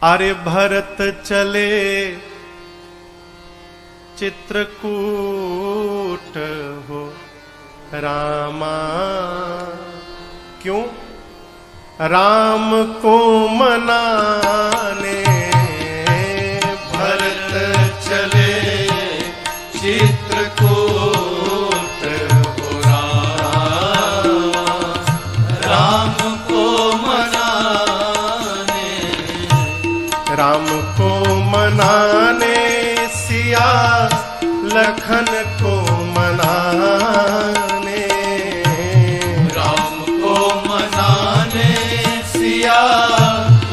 अरे भरत चले चित्रकूट हो रामा, क्यों? राम को मनाने भरत चले चित्रकूट हो रामा, राम को मनाने, राम को मनाने सिया लखन को मनाने, राम को मनाने सिया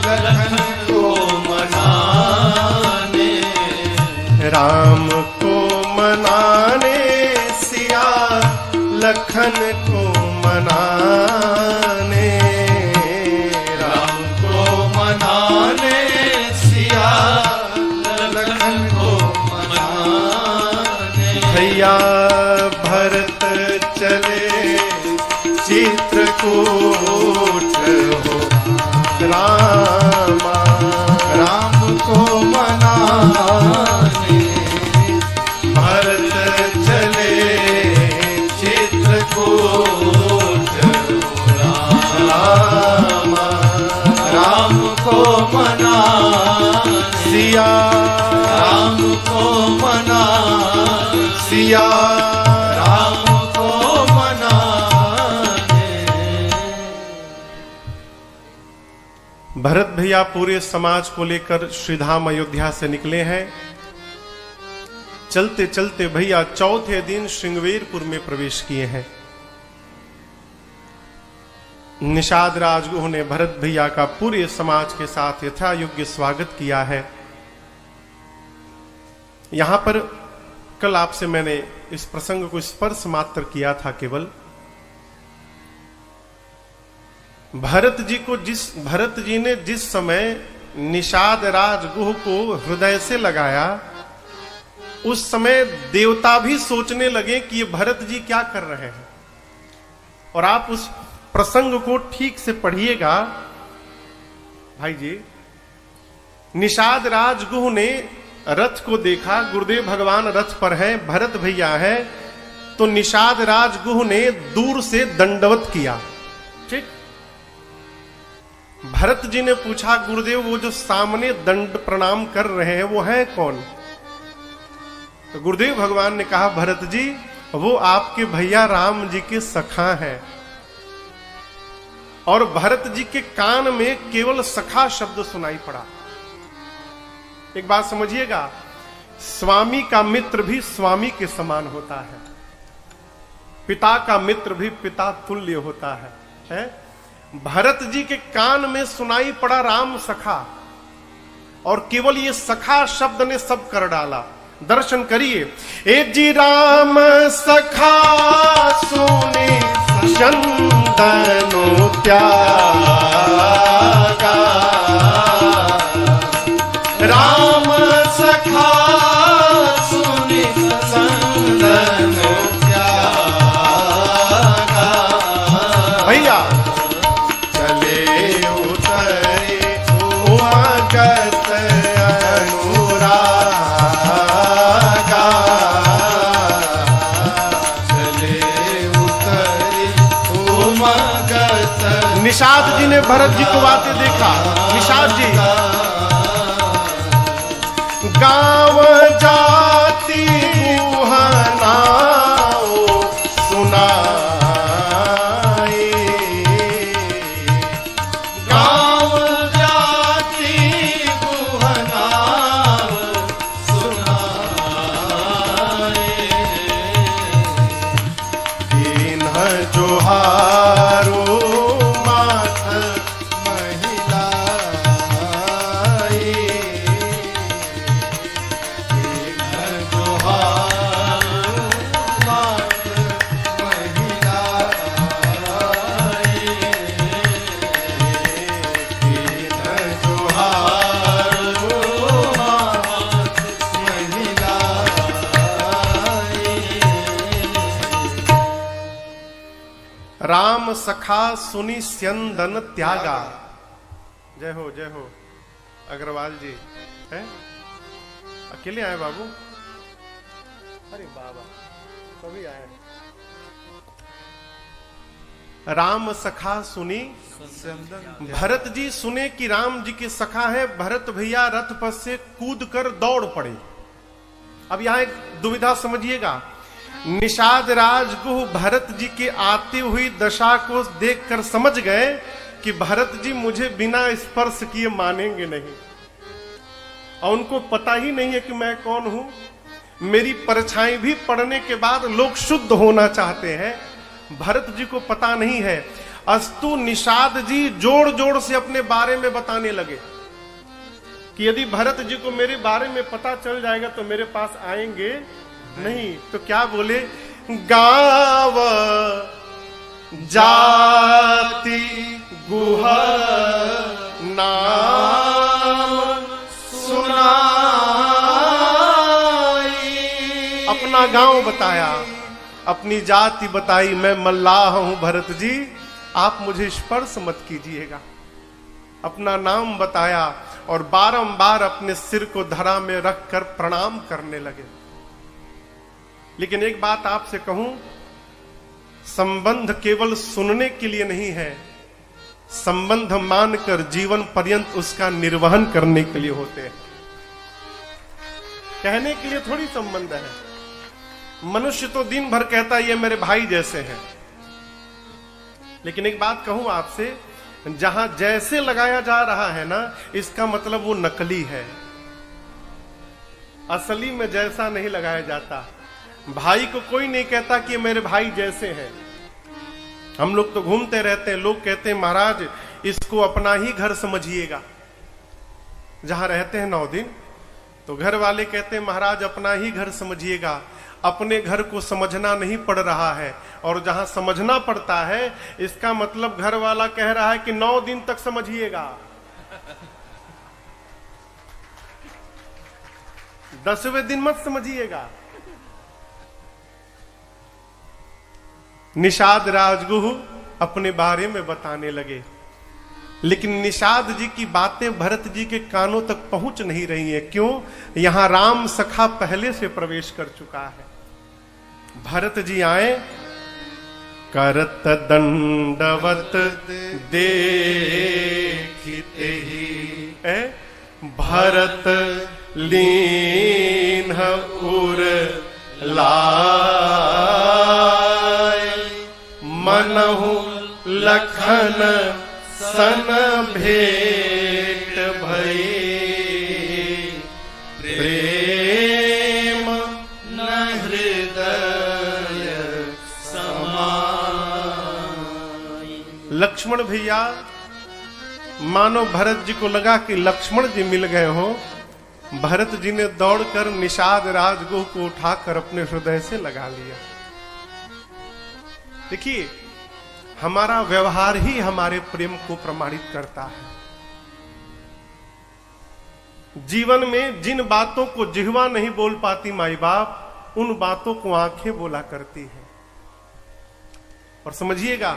लखन को मनाने, राम को मनाने सिया लखन को मनाने, राम को मनाने सिया लखन को मनाने। भैया भरत चले चित्रकूट हो रामा, राम को मनाने भरत चले चित्रकूट हो रामा, राम को मनाने सिया राम को मनाने सिया राम को मनाने। भरत भैया पूरे समाज को लेकर श्रीधाम अयोध्या से निकले हैं। चलते चलते भैया चौथे दिन श्रृंगवेरपुर में प्रवेश किए हैं। निषाद राजगुह ने भरत भैया का पूरे समाज के साथ यथा योग्य स्वागत किया है। यहां पर कल आपसे मैंने इस प्रसंग को स्पर्श मात्र किया था केवल। भरत जी ने जिस समय निषाद राजगुह को हृदय से लगाया, उस समय देवता भी सोचने लगे कि ये भरत जी क्या कर रहे हैं। और आप उस प्रसंग को ठीक से पढ़िएगा भाई जी। निषाद राजगुह ने रथ को देखा, गुरुदेव भगवान रथ पर हैं, भरत भैया है, तो निषाद राजगुह ने दूर से दंडवत किया। ठीक। भरत जी ने पूछा, गुरुदेव वो जो सामने दंड प्रणाम कर रहे हैं वो है कौन? तो गुरुदेव भगवान ने कहा, भरत जी वो आपके भैया राम जी के सखा हैं। और भरत जी के कान में केवल सखा शब्द सुनाई पड़ा। एक बात समझिएगा, स्वामी का मित्र भी स्वामी के समान होता है, पिता का मित्र भी पिता तुल्य होता है? भरत जी के कान में सुनाई पड़ा राम सखा, और केवल ये सखा शब्द ने सब कर डाला। दर्शन करिए। ए जी राम सखा सुने चंदनो त्यागा, राम सखा सुनि चंदन त्यागा। भैया चले उतरे उमगत अनुरागा, चले उतरे उमगत। निषाद जी ने भरत जी को आते देखा। निषाद जी गाँव जाति गुहनाओ सुनाए, गाँव जाति गुहनाओ सुनाए, दीन्ह जोहारो माथ महिलाए, राम सखा सुनि स्यंदन त्यागा। जय हो जय हो। अग्रवाल जी हैं? अकेले आए बाबू? अरे बाबा सभी आए। राम सखा सुनी भरत जी सुने कि राम जी के सखा है। भरत भैया रथ पर से कूद कर दौड़ पड़े। अब यहां एक दुविधा समझिएगा। निषाद राजगुह भरत जी के आती हुई दशा को देखकर समझ गए कि भरत जी मुझे बिना स्पर्श किए मानेंगे नहीं, और उनको पता ही नहीं है कि मैं कौन हूं। मेरी परछाई भी पड़ने के बाद लोग शुद्ध होना चाहते हैं, भरत जी को पता नहीं है। अस्तु निषाद जी जोड़ जोड़ से अपने बारे में बताने लगे कि यदि भरत जी को मेरे बारे में पता चल जाएगा तो मेरे पास आएंगे नहीं। तो क्या बोले? गाव जाति गुह नाम सुनाई। अपना गांव बताया, अपनी जाति बताई, मैं मल्लाह हूं भरत जी, आप मुझे स्पर्श मत कीजिएगा। अपना नाम बताया और बारंबार अपने सिर को धरा में रखकर प्रणाम करने लगे। लेकिन एक बात आपसे कहूं, संबंध केवल सुनने के लिए नहीं है, संबंध मानकर जीवन पर्यंत उसका निर्वहन करने के लिए होते हैं। कहने के लिए थोड़ी संबंध है। मनुष्य तो दिन भर कहता है ये मेरे भाई जैसे हैं, लेकिन एक बात कहूं आपसे, जहां जैसे लगाया जा रहा है ना, इसका मतलब वो नकली है। असली में जैसा नहीं लगाया जाता। भाई को कोई नहीं कहता कि मेरे भाई जैसे हैं। हम लोग तो घूमते रहते हैं, लोग कहते हैं महाराज इसको अपना ही घर समझिएगा। जहां रहते हैं 9 दिन तो घर वाले कहते हैं महाराज अपना ही घर समझिएगा। अपने घर को समझना नहीं पड़ रहा है, और जहां समझना पड़ता है इसका मतलब घर वाला कह रहा है कि 9 दिन तक समझिएगा, 10वें दिन मत समझिएगा। निषाद राजगुह अपने बारे में बताने लगे, लेकिन निषाद जी की बातें भरत जी के कानों तक पहुंच नहीं रही है। क्यों? यहां राम सखा पहले से प्रवेश कर चुका है। भरत जी आए, करत दंडवत देखते ही भरत लीन उर लाय। मनहु लखन सन भेट भई, प्रेम न हृदय समाई। लक्ष्मण भैया, मानो भरत जी को लगा कि लक्ष्मण जी मिल गए हो। भरत जी ने दौड़कर निषाद राजगुह को उठाकर अपने हृदय से लगा लिया। देखिए, हमारा व्यवहार ही हमारे प्रेम को प्रमाणित करता है। जीवन में जिन बातों को जिह्वा नहीं बोल पाती माई बाप, उन बातों को आंखें बोला करती हैं। और समझिएगा,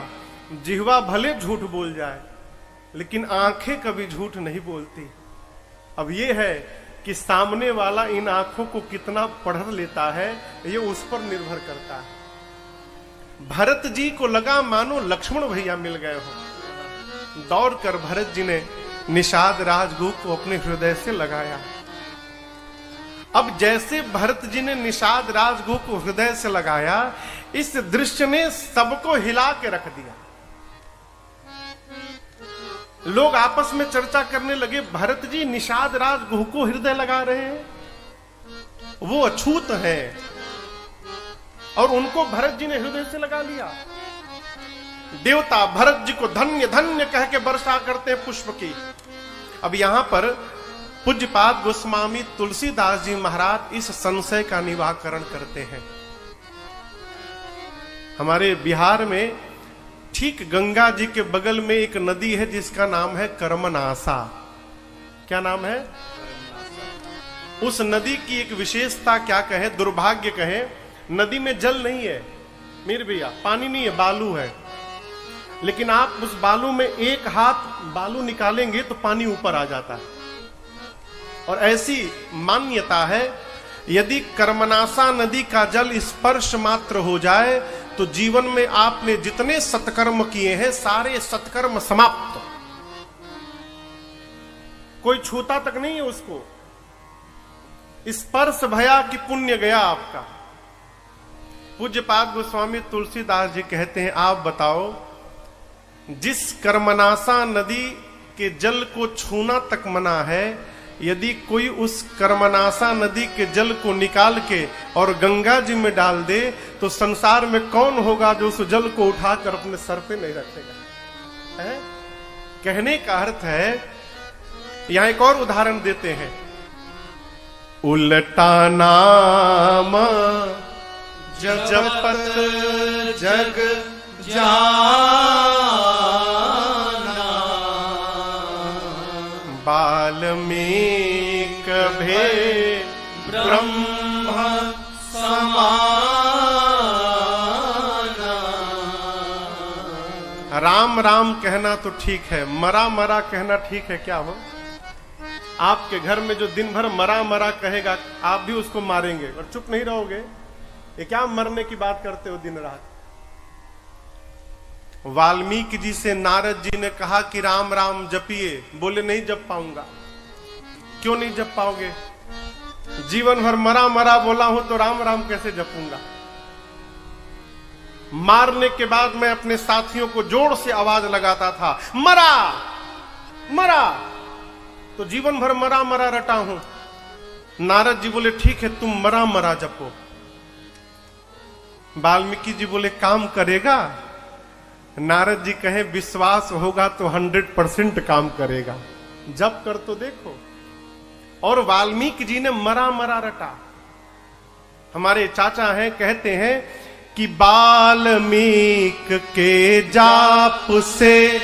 जिह्वा भले झूठ बोल जाए, लेकिन आंखें कभी झूठ नहीं बोलती। अब यह है कि सामने वाला इन आंखों को कितना पढ़ लेता है, ये उस पर निर्भर करता है। भरत जी को लगा मानो लक्ष्मण भैया मिल गए हो। दौड़कर भरत जी ने निषाद राजगुह को अपने हृदय से लगाया। अब जैसे भरत जी ने निषाद राजगुह को हृदय से लगाया, इस दृश्य ने सबको हिला के रख दिया। लोग आपस में चर्चा करने लगे, भरत जी निषाद राजगुह को हृदय लगा रहे हैं, वो अछूत हैं और उनको भरत जी ने हृदय से लगा लिया। देवता भरत जी को धन्य धन्य कह के वर्षा करते हैं पुष्प की। अब यहां पर पूज्यपाद गोस्वामी तुलसीदास जी महाराज इस संशय का निवारण करते हैं। हमारे बिहार में ठीक गंगा जी के बगल में एक नदी है जिसका नाम है कर्मनासा। क्या नाम है? उस नदी की एक विशेषता क्या कहे, दुर्भाग्य कहे, नदी में जल नहीं है मीर भैया, पानी नहीं है, बालू है। लेकिन आप उस बालू में एक हाथ बालू निकालेंगे तो पानी ऊपर आ जाता है। और ऐसी मान्यता है, यदि कर्मनाशा नदी का जल स्पर्श मात्र हो जाए तो जीवन में आपने जितने सत्कर्म किए हैं सारे सत्कर्म समाप्त। कोई छूता तक नहीं है उसको, स्पर्श भया कि पुण्य गया आपका। पूज्यपाद गोस्वामी तुलसीदास जी कहते हैं, आप बताओ जिस कर्मनाशा नदी के जल को छूना तक मना है, यदि कोई उस कर्मनाशा नदी के जल को निकाल के और गंगा जी में डाल दे तो संसार में कौन होगा जो उस जल को उठाकर अपने सर पे नहीं रखेगा? है? कहने का अर्थ है, यहां एक और उदाहरण देते हैं। उल्टा नाम जपत जग जाना, वाल्मीकि भेद ब्रह्म समाना। राम राम कहना तो ठीक है, मरा मरा कहना ठीक है क्या हो? आपके घर में जो दिन भर मरा मरा कहेगा, आप भी उसको मारेंगे और चुप नहीं रहोगे। ये क्या मरने की बात करते हो दिन रात? वाल्मीकि जी से नारद जी ने कहा कि राम राम जपिए, बोले नहीं जप पाऊंगा। क्यों नहीं जप पाओगे? जीवन भर मरा मरा बोला हूं तो राम राम कैसे जपूंगा? मारने के बाद मैं अपने साथियों को जोर से आवाज लगाता था, मरा मरा, तो जीवन भर मरा मरा रटा हूं। नारद जी बोले ठीक है, तुम मरा मरा जपो। वाल्मीकि जी बोले काम करेगा? नारद जी कहे विश्वास होगा तो 100% काम करेगा, जप कर तो देखो। और वाल्मीकि जी ने मरा मरा रटा। हमारे चाचा हैं, कहते हैं कि वाल्मीकि के जाप से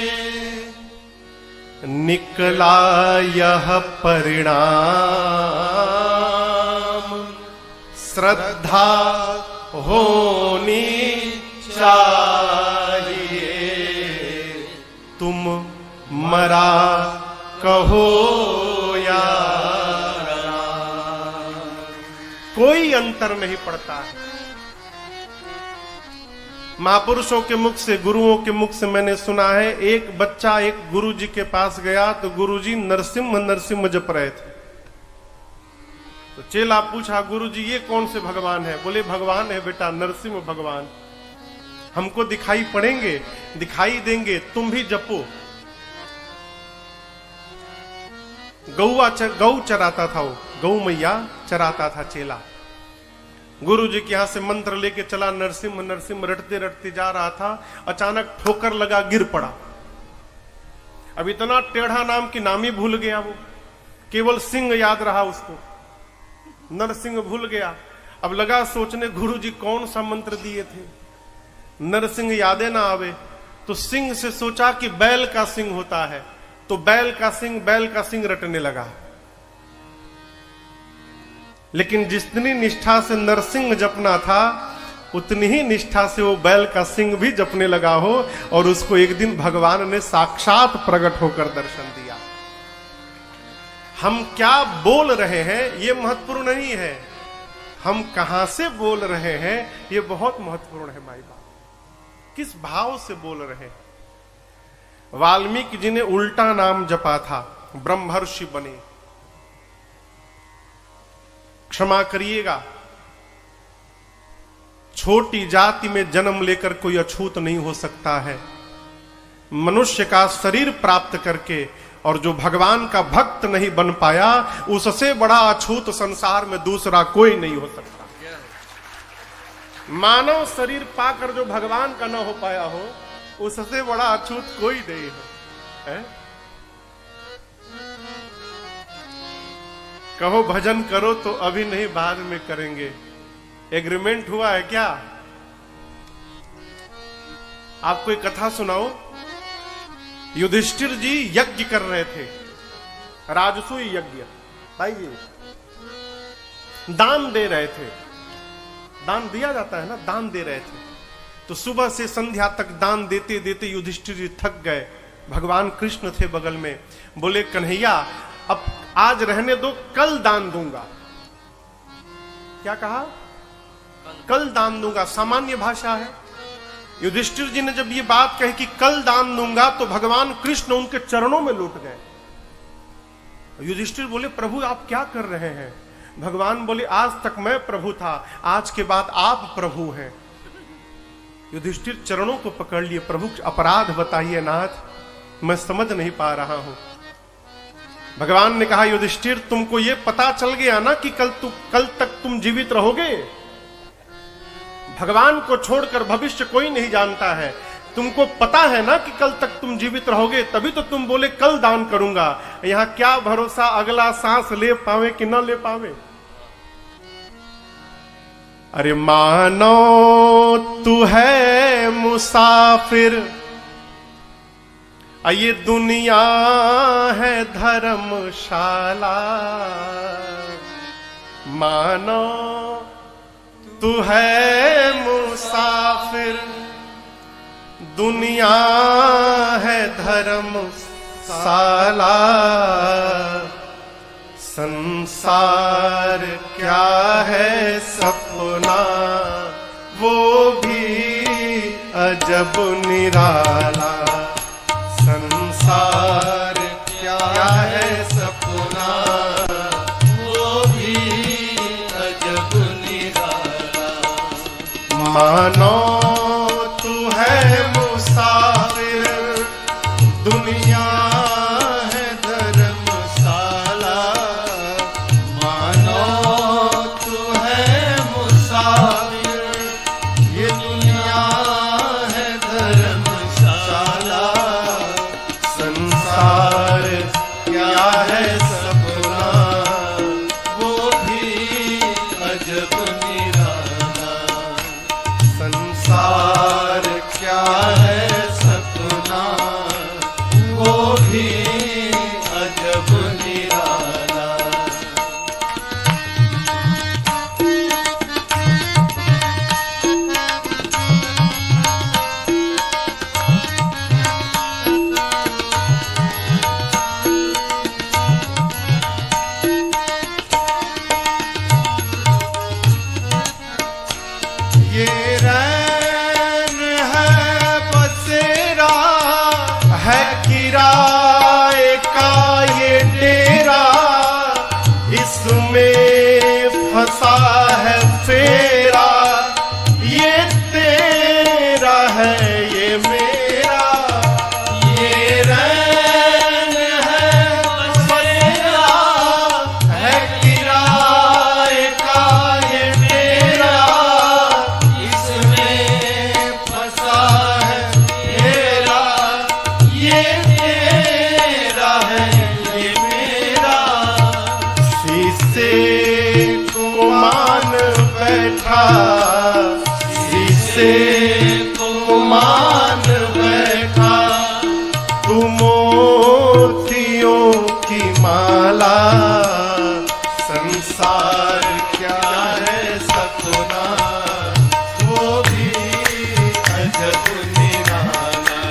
निकला यह परिणाम, श्रद्धा होनी चाहिए, तुम मरा कहो या कोई अंतर नहीं पड़ता है। महापुरुषों के मुख से, गुरुओं के मुख से मैंने सुना है, एक बच्चा एक गुरु जी के पास गया तो गुरु जी नरसिम्ह नरसिम्ह जप रहे थे। तो चेला पूछा, गुरु जी ये कौन से भगवान है? बोले भगवान है बेटा नरसिम्ह भगवान, हमको दिखाई पड़ेंगे, दिखाई देंगे, तुम भी जपो। गौ चराता था वो, गौ मैया चराता था चेला। गुरु जी के यहां से मंत्र लेके चला, नरसिम्ह नरसिम्ह रटते रटते जा रहा था, अचानक ठोकर लगा, गिर पड़ा। अब इतना टेढ़ा नाम की नाम ही भूल गया वो, केवल सिंह याद रहा उसको, नरसिंह भूल गया। अब लगा सोचने गुरु जी कौन सा मंत्र दिए थे, नरसिंह यादे ना आवे, तो सिंह से सोचा कि बैल का सिंह होता है, तो बैल का सिंह रटने लगा। लेकिन जितनी निष्ठा से नरसिंह जपना था उतनी ही निष्ठा से वो बैल का सिंह भी जपने लगा हो, और उसको एक दिन भगवान ने साक्षात प्रकट होकर दर्शन दिया। हम क्या बोल रहे हैं ये महत्वपूर्ण नहीं है, हम कहां से बोल रहे हैं ये बहुत महत्वपूर्ण है। माई बाप किस भाव से बोल रहे हैं। वाल्मीकि जी ने उल्टा नाम जपा था, ब्रह्मर्षि बने। क्षमा करिएगा, छोटी जाति में जन्म लेकर कोई अछूत नहीं हो सकता है। मनुष्य का शरीर प्राप्त करके और जो भगवान का भक्त नहीं बन पाया, उससे बड़ा अछूत संसार में दूसरा कोई नहीं हो सकता। मानव शरीर पाकर जो भगवान का न हो पाया हो, उससे बड़ा अछूत कोई नहीं है। कहो भजन करो तो अभी नहीं बाद में करेंगे, एग्रीमेंट हुआ है क्या? आपको एक कथा सुनाओ। युधिष्ठिर जी यज्ञ कर रहे थे, राजसूय यज्ञ। भाई जी दान दे रहे थे, दान दिया जाता है ना, दान दे रहे थे। तो सुबह से संध्या तक दान देते देते युधिष्ठिर जी थक गए। भगवान कृष्ण थे बगल में, बोले कन्हैया अब आज रहने दो, कल दान दूंगा। क्या कहा? कल दान दूंगा। सामान्य भाषा है। युधिष्ठिर जी ने जब ये बात कही कि कल दान दूंगा, तो भगवान कृष्ण उनके चरणों में लौट गए। युधिष्ठिर बोले, प्रभु आप क्या कर रहे हैं? भगवान बोले, आज तक मैं प्रभु था, आज के बाद आप प्रभु हैं। युधिष्ठिर चरणों को पकड़ लिए, प्रभु अपराध बताइए नाथ, मैं समझ नहीं पा रहा हूं। भगवान ने कहा, युधिष्ठिर तुमको यह पता चल गया ना कि कल तक तुम जीवित रहोगे? भगवान को छोड़कर भविष्य कोई नहीं जानता है। तुमको पता है ना कि कल तक तुम जीवित रहोगे, तभी तो तुम बोले कल दान करूंगा। यहां क्या भरोसा अगला सांस ले पावे कि ना ले पावे। अरे मानो तू है मुसाफिर, ये दुनिया है धर्मशाला। मानो तू है मुसाफिर, दुनिया है धर्मशाला। संसार क्या है सपना, वो भी अजब निराला। संसार क्या है सपना, वो भी अजब निराला। मानो तू है मुसाफिर, दुनिया है धर्मशाला। मानो तू है मुसाफिर, ये दुनिया है धर्मशाला। संसार क्या है सपना, वो भी अजब निराला। संसार क्या है सपना, वो भी अजब निराला। ये रैन है बसेरा, है किराए का ये डेरा। इसमें फंसा है फेरा, ये तेरा है ये मेरा। ये रैन है बसेरा, है किराए का ये डेरा। इसमें फंसा है फेरा, ये तेरा है ये मेरा। शीशे को मान बैठा, शीशे को मान बैठा। तू मोतियों की माला। संसार क्या है सपना, वो भी अजब निराला।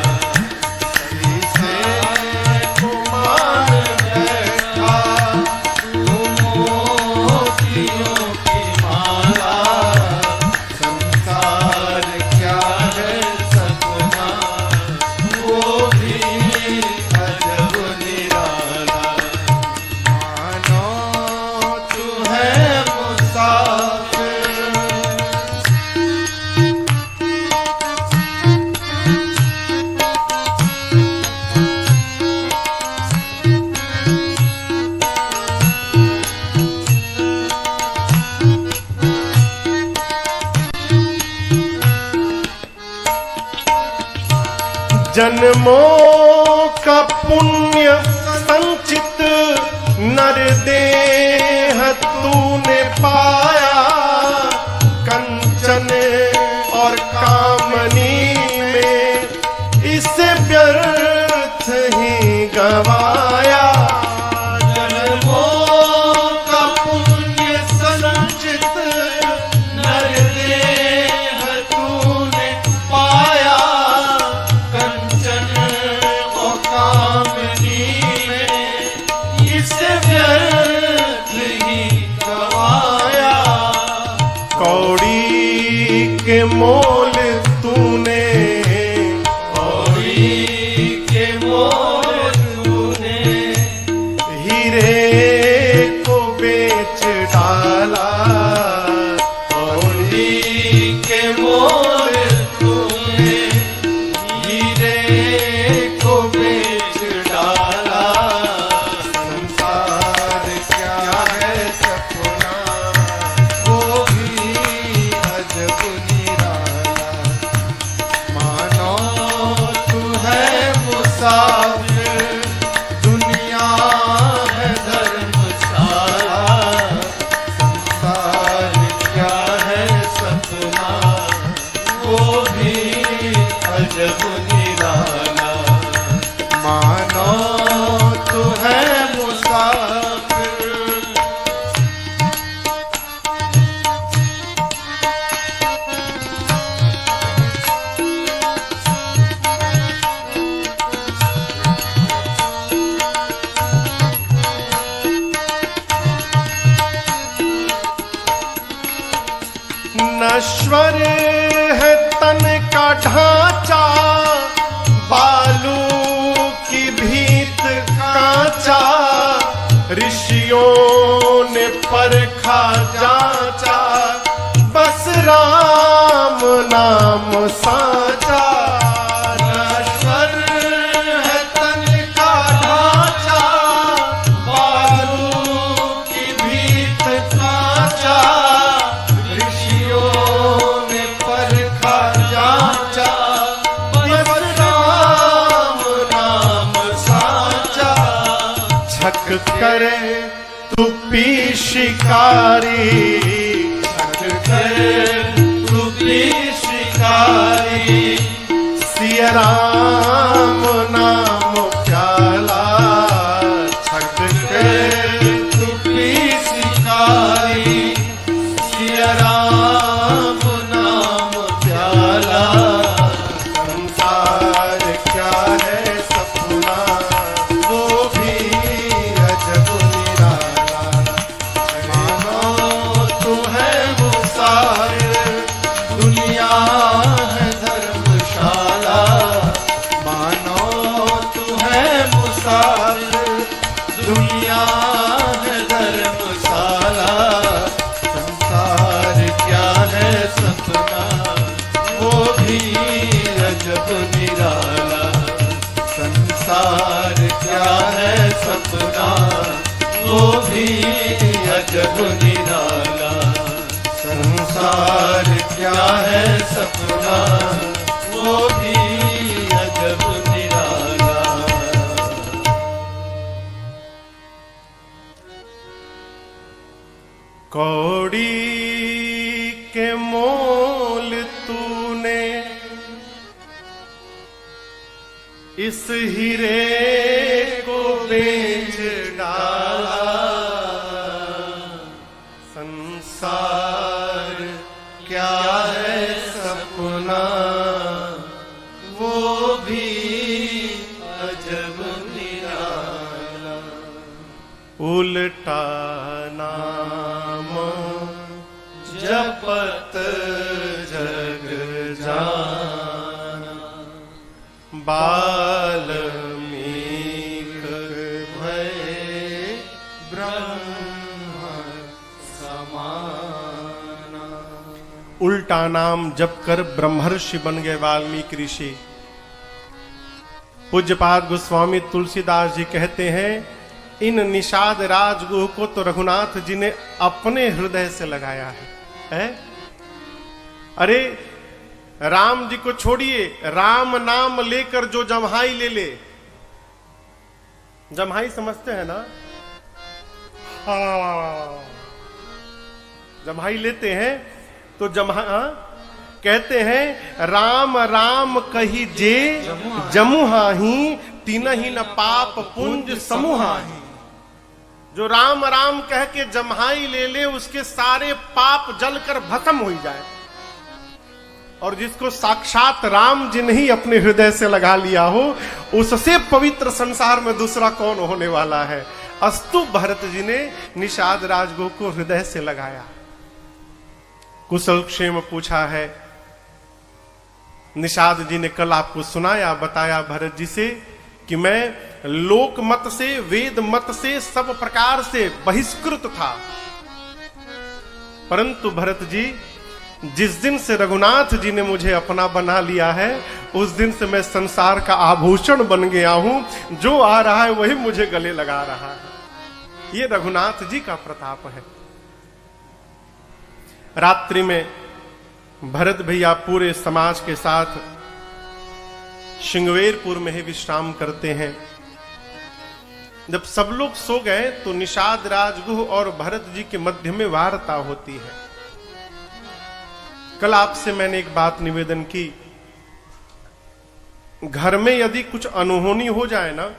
शीशे को मान बैठा, तू मोतियों की माला। संसार क्या है सपना, वो भी अजब निराला। मानो तू है मुसाफिर। जन्मों का पुण्य संचित नर देह तूने पाया। कंचन और कामनी में इसे व्यर्थ ही गवाया। जन्मों का पुण्य संचित नर देह तूने पाया। कंचन और कामनी में इसे व्यर्थ ही गवाया। कौड़ी के मोल तूने, कौड़ी के मोल तूने हीरे को बेच डाला। कौड़ी के मोल तूने हीरे को बेच डाला। संसार क्या है सपना, वो भी अजब निराला। मानो तू है मुसाफिर, दुनिया है धर्मशाला। संसार क्या है सपना, वो भी अजब निराला। मानो तू है मुसाफिर। नश्वर है तन का ढांचा, बालू की भीत कांचा। ऋषियों ने परखा जांचा, बस राम नाम साचा। नश्वर है तन का ढांचा, बालू की भीत कांचा। ऋषियों ने परखा जांचा, बस राम नाम साचा। छक करे तू पी शिकारी, छक कर तू भी शिकारी। सिया राम नाम प्याला। छक कर तू भी शिकारी। सिया राम नाम प्याला। संसार क्या है सपना, वो भी अजब निराला। मानो तू है मुसाफिर, दुनिया है धर्मशाला। मानो तू है मुसाफिर, दुनिया है धर्मशाला। संसार क्या है सपना, वो भी अजब निराला। संसार क्या है सपना, वो भी अजब निराला। संसार क्या है सपना, वो भी अजब निराला। कौड़ी के मोल तूने इस हीरे को बेच डाला। संसार क्या है सपना, वो भी अजब निराला। उल्टा नाम जपत जग जाना, बाल्मीक भय ब्रह्म समाना। उल्टा नाम जप कर ब्रह्मर्षि बन गए वाल्मीकि ऋषि। पूज्यपाद गोस्वामी तुलसीदास जी कहते हैं, इन निषाद राजगुह को तो रघुनाथ जी ने अपने हृदय से लगाया है? अरे राम जी को छोड़िए, राम नाम लेकर जो जम्हाई ले ले, जम्हाई समझते हैं ना? हाँ, जम्हाई लेते हैं तो कहते हैं, राम राम कही जे जमुहाही, तीनही न पाप पुंज समूहाही। जो राम राम कह के जम्हाई ले ले, उसके सारे पाप जलकर भस्म हो जाए। और जिसको साक्षात राम जी ने ही अपने हृदय से लगा लिया हो, उससे पवित्र संसार में दूसरा कौन होने वाला है? अस्तु भरत जी ने निषाद राजगुह को हृदय से लगाया, कुशल क्षेम पूछा है। निषाद जी ने कल आपको सुनाया, बताया भरत जी से कि मैं लोक मत से, वेद मत से, सब प्रकार से बहिष्कृत था, परंतु भरत जी जिस दिन से रघुनाथ जी ने मुझे अपना बना लिया है, उस दिन से मैं संसार का आभूषण बन गया हूं। जो आ रहा है वही मुझे गले लगा रहा है। ये रघुनाथ जी का प्रताप है। रात्रि में भरत भैया पूरे समाज के साथ श्रृंगवेरपुर में ही विश्राम करते हैं। जब सब लोग सो गए तो निषाद राजगुह और भरत जी के मध्य में वार्ता होती है। कल आपसे मैंने एक बात निवेदन की, घर में यदि कुछ अनहोनी हो जाए ना,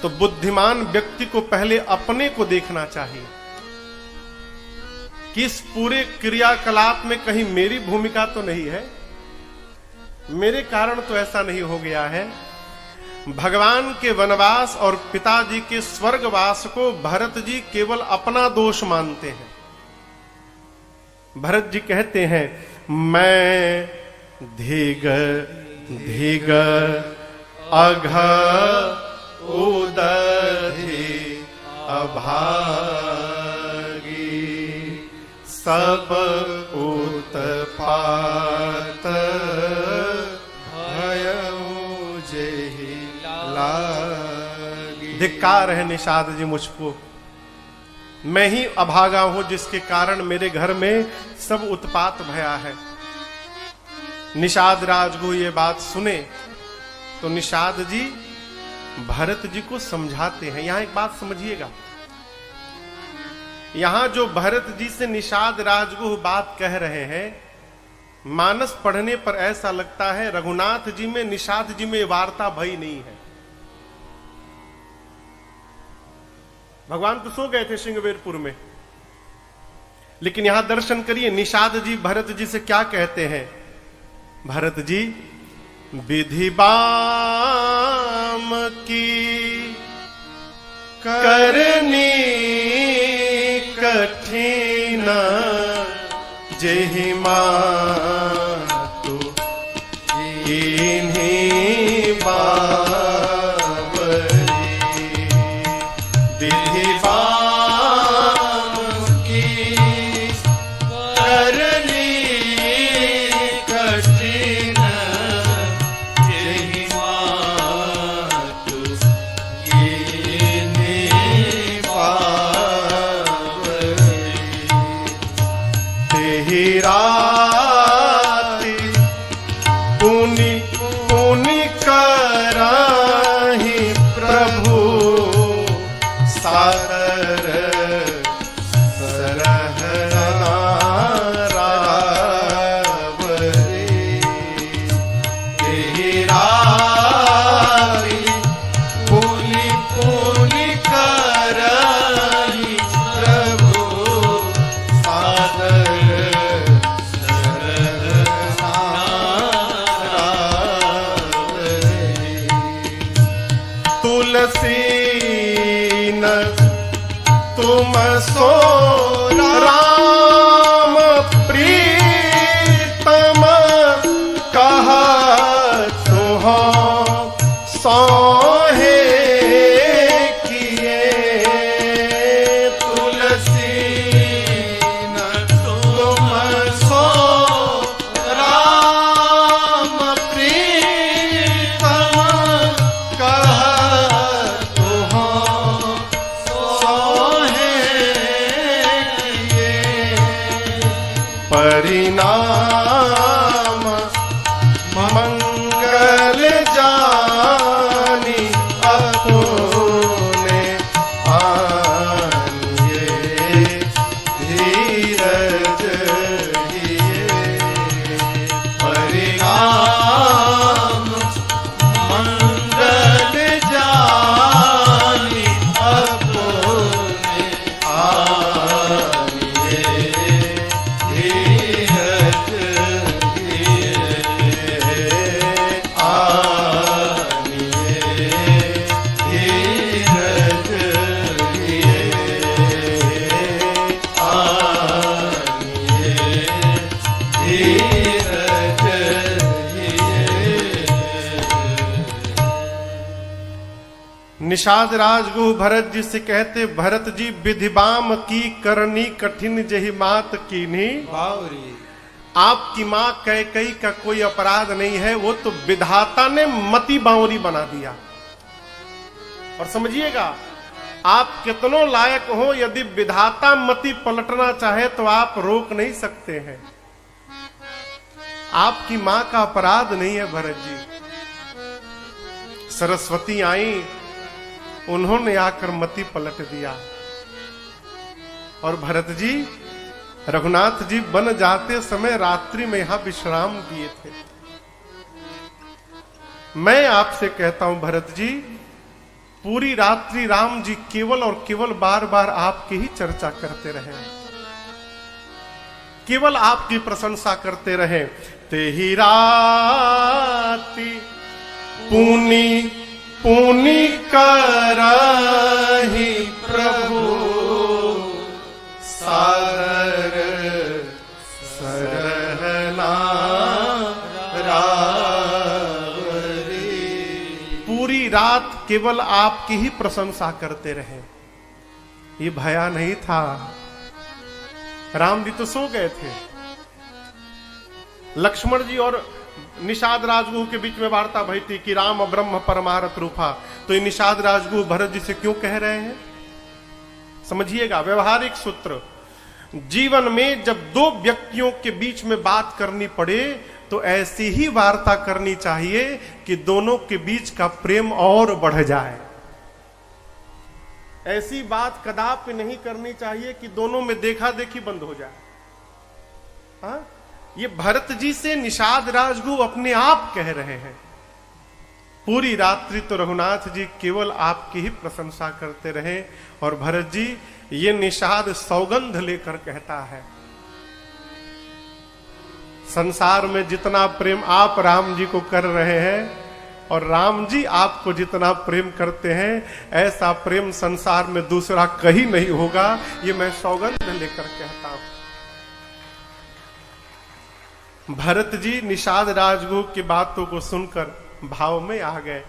तो बुद्धिमान व्यक्ति को पहले अपने को देखना चाहिए कि इस पूरे क्रियाकलाप में कहीं मेरी भूमिका तो नहीं है, मेरे कारण तो ऐसा नहीं हो गया है। भगवान के वनवास और पिताजी के स्वर्गवास को भरत जी केवल अपना दोष मानते हैं। भरत जी कहते हैं, मैं धीग धीग अघ उदधि अभागी सब उत्पात भयउ जेहि लागी। धिक्कार है निषाद जी मुझको, मैं ही अभागा हूं जिसके कारण मेरे घर में सब उत्पात भया है। निषाद राजगुह ये बात सुने तो निषाद जी भरत जी को समझाते हैं। यहां एक बात समझिएगा, यहां जो भरत जी से निषाद राजगुह बात कह रहे हैं, मानस पढ़ने पर ऐसा लगता है रघुनाथ जी में, निषाद जी में वार्ता भई नहीं है। भगवान तो सो गए थे श्रृंगवेरपुर में, लेकिन यहां दर्शन करिए निषाद जी भरत जी से क्या कहते हैं। भरत जी, विधि बाम की करनी कठिन जेहि मातु इन्हीं निषाद राजगुह भरत जी से कहते, भरत जी विधिबाम की करनी कठिन जही मात कीन्ही बावरी। आपकी मां कैकई का कोई अपराध नहीं है, वो तो विधाता ने मति बावरी बना दिया। और समझिएगा, आप कितनों लायक हो, यदि विधाता मति पलटना चाहे तो आप रोक नहीं सकते हैं। आपकी मां का अपराध नहीं है भरत जी। सरस्वती आई, उन्होंने आकर मति पलट दिया। और भरत जी, रघुनाथ जी वन जाते समय रात्रि में यहां विश्राम किए थे। मैं आपसे कहता हूं भरत जी, पूरी रात्रि राम जी केवल और केवल बार बार आपकी ही चर्चा करते रहे, केवल आपकी प्रशंसा करते रहे। ते ही राती पुनि पुनि करहि प्रभु सादर सरहना रावरी। पूरी रात केवल आपकी ही प्रशंसा करते रहे। ये भया नहीं था। राम जी तो सो गए थे। लक्ष्मण जी और निषाद राजगुह के बीच में वार्ता भई थी कि राम ब्रह्म परमारथ रूपा। तो ये निषाद राजगुह भरत जी से क्यों कह रहे हैं? समझिएगा, व्यवहारिक सूत्र। जीवन में जब दो व्यक्तियों के बीच में बात करनी पड़े तो ऐसी ही वार्ता करनी चाहिए कि दोनों के बीच का प्रेम और बढ़ जाए। ऐसी बात कदापि नहीं करनी चाहिए कि दोनों में देखा देखी बंद हो जाए। हाँ? ये भरत जी से निषाद राजगुह अपने आप कह रहे हैं। पूरी रात्रि तो रघुनाथ जी केवल आपकी ही प्रशंसा करते रहे। और भरत जी, ये निषाद सौगंध लेकर कहता है, संसार में जितना प्रेम आप राम जी को कर रहे हैं और राम जी आपको जितना प्रेम करते हैं, ऐसा प्रेम संसार में दूसरा कहीं नहीं होगा। ये मैं सौगंध लेकर कहता हूं। भरत जी निषाद राजगुह की बातों को सुनकर भाव में आ गए।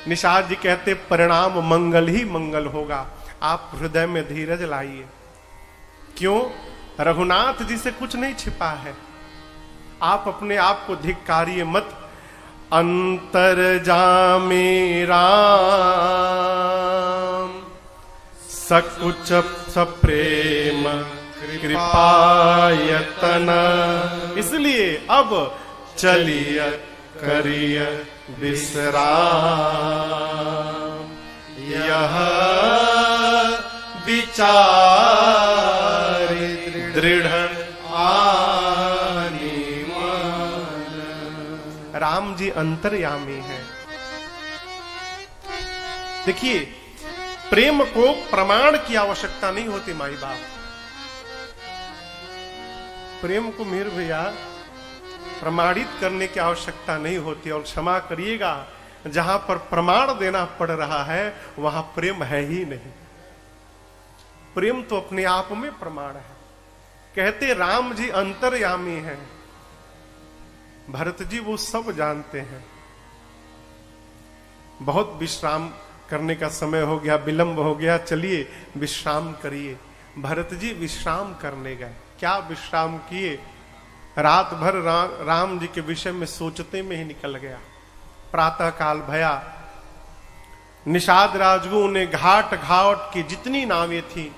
निषाद जी कहते, परिणाम मंगल ही मंगल होगा, आप हृदय में धीरज लाइए। क्यों? रघुनाथ जी से कुछ नहीं छिपा है। आप अपने आप को धिक्कारिए मत। अंतर जामे राम सकुच सप्रेम कृपायतन। इसलिए अब चलिय करिय विश्राम, यह विचार दृढ़ आनी मन। राम जी अंतर्यामी है। देखिए, प्रेम को प्रमाण की आवश्यकता नहीं होती माई बाप। प्रेम को मेरे भैया प्रमाणित करने की आवश्यकता नहीं होती। और क्षमा करिएगा, जहां पर प्रमाण देना पड़ रहा है वहां प्रेम है ही नहीं। प्रेम तो अपने आप में प्रमाण है। कहते राम जी अंतर्यामी हैं। भरत जी वो सब जानते हैं। बहुत विश्राम करने का समय हो गया, विलंब हो गया, चलिए विश्राम करिए। भरत जी विश्राम करने गए। क्या विश्राम किए? रात भर राम जी के विषय में सोचते में ही निकल गया। प्रातः काल भया। निषाद राजगुह ने घाट घाट की जितनी नावें थी